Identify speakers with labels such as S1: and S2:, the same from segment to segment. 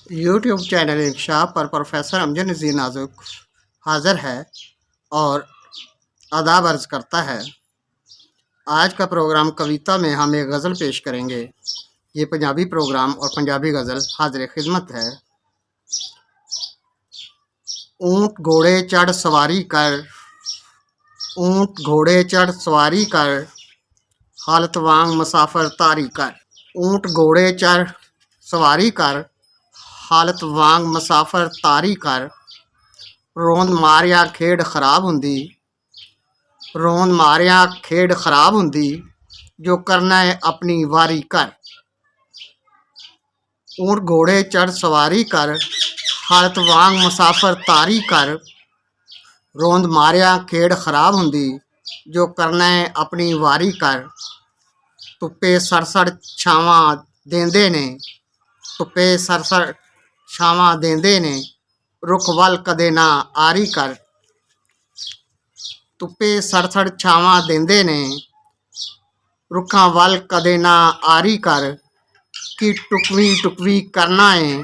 S1: YouTube channel इंकशाफ पर professor Amjad नज़ीर नाजुक हाज़िर है और आदाब अर्ज़ करता है। आज का प्रोग्राम कविता में हम एक गज़ल पेश करेंगे। ये पंजाबी प्रोग्राम और पंजाबी गज़ल हाज़िर खिदमत है। ऊँट घोड़े चढ़ सवारी कर, ऊँट घोड़े चढ़ सवारी कर, हालत वांग मुसाफिर तारी कर। ऊँट घोड़े चढ़ सवारी कर, हालत वांग मुसाफिर तारी कर। रोंद मारिया खेड खराब हुंदी, रोंद मारिया खेड खराब हुंदी, जो करना है अपनी वारी कर। ऊँट घोड़े चढ़ सवारी कर, हालत वांग मुसाफिर तारी कर। रोंद मारिया खेड खराब हुंदी, जो करना है अपनी वारी कर। धुप्पे सड़ छावां देंदे ने, धुप्पे सड़ छावां देंदे ने, रुख वल कदे ना आरी कर। धुप्पे सड़ छावां देंदे ने, रुखां वल कदे ना आरी कर। कि टुकवी टुकवी करना है,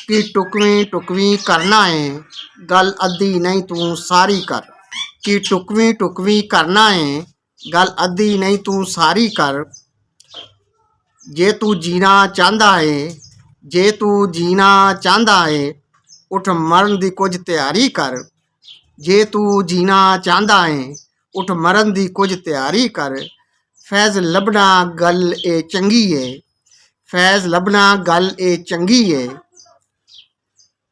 S1: कि टुकवी टुकवी करना है, गल अद्धी नहीं तू सारी कर। कि टुकवी टुकवी करना है, गल अद्धी नहीं तू सारी कर। जे तू जीना चाहता है, जे तू जीना चाहता है, उठ मरण दी कुछ तैयारी कर। जे तू जीना चाहता है, उठ मरण दी कुछ तैयारी कर। फैज़ लभना गल ए चंगी है, फैज़ लभना गल ए चंगी है,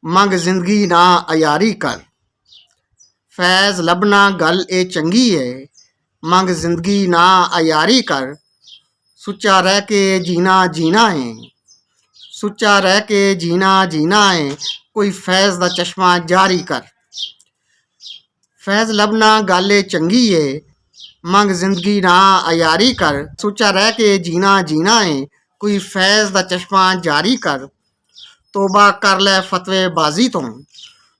S1: मंग जिंदगी ना अयारी कर। फैज़ लभना गल ए चंगी है, मंग जिंदगी ना अयारी कर। सुच्चा रह के जीना जीना है, सुच्चा रह के जीना जीना है, कोई फैज़ दा चश्मा जारी कर। फैज़ लभना गल ए चंगी है, मंग जिंदगी ना अयारी कर। सुच्चा रह के जीना जीना है, कोई फैज़ दा चश्मा जारी कर। तोबा कर ले फतवे बाजी तो,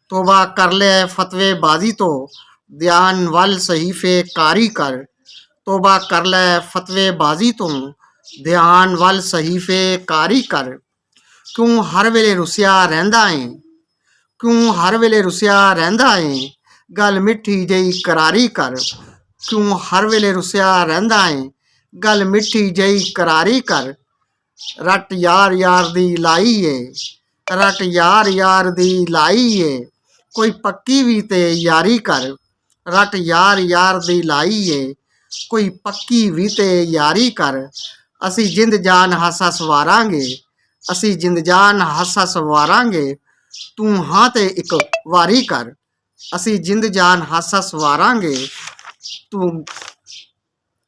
S1: तोबा कर ले फतवे बाजी तो, ध्यान वल सहीफे कारी कर। तोबा कर ले फतवे बाजी तो, ध्यान वल सहीफे कारी कर। क्यों हर वेले रुसिया रहिंदा है, क्यों हर वेले रुसिया रहिंदा है, गल मिठी जही करारी कर। क्यों हर वेले रुसिया रहिंदा है, गल मिठी जही करारी कर। रट यार यार दी लाई है, रट यार यार दी लाई है, कोई पक्की भी ते यारी कर। रट यार यार दी लाई है, कोई पक्की भी ते यारी कर। असी जिंद जान हासा सवारांगे, असी जिंद जान हासा सवारांगे, तू हाँ ते एक वारी कर। असी जिंद जान हासा सवारांगे,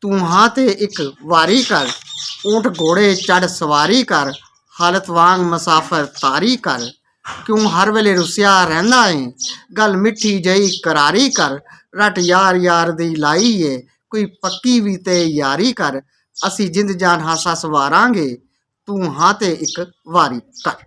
S1: तू हाँ ते एक वारी कर। ऊँट घोड़े चढ़ सवारी कर, हालत वांग मुसाफिर तारी कर। क्यों हर वेले रुसिया रहिंदा है, गल मिठी जही करारी कर। रट यार यार दी लाई है, कोई पक्की भी ते यारी कर। असी जिंद जान हासा सवारांगे, तू हाँ ते एक वारी कर।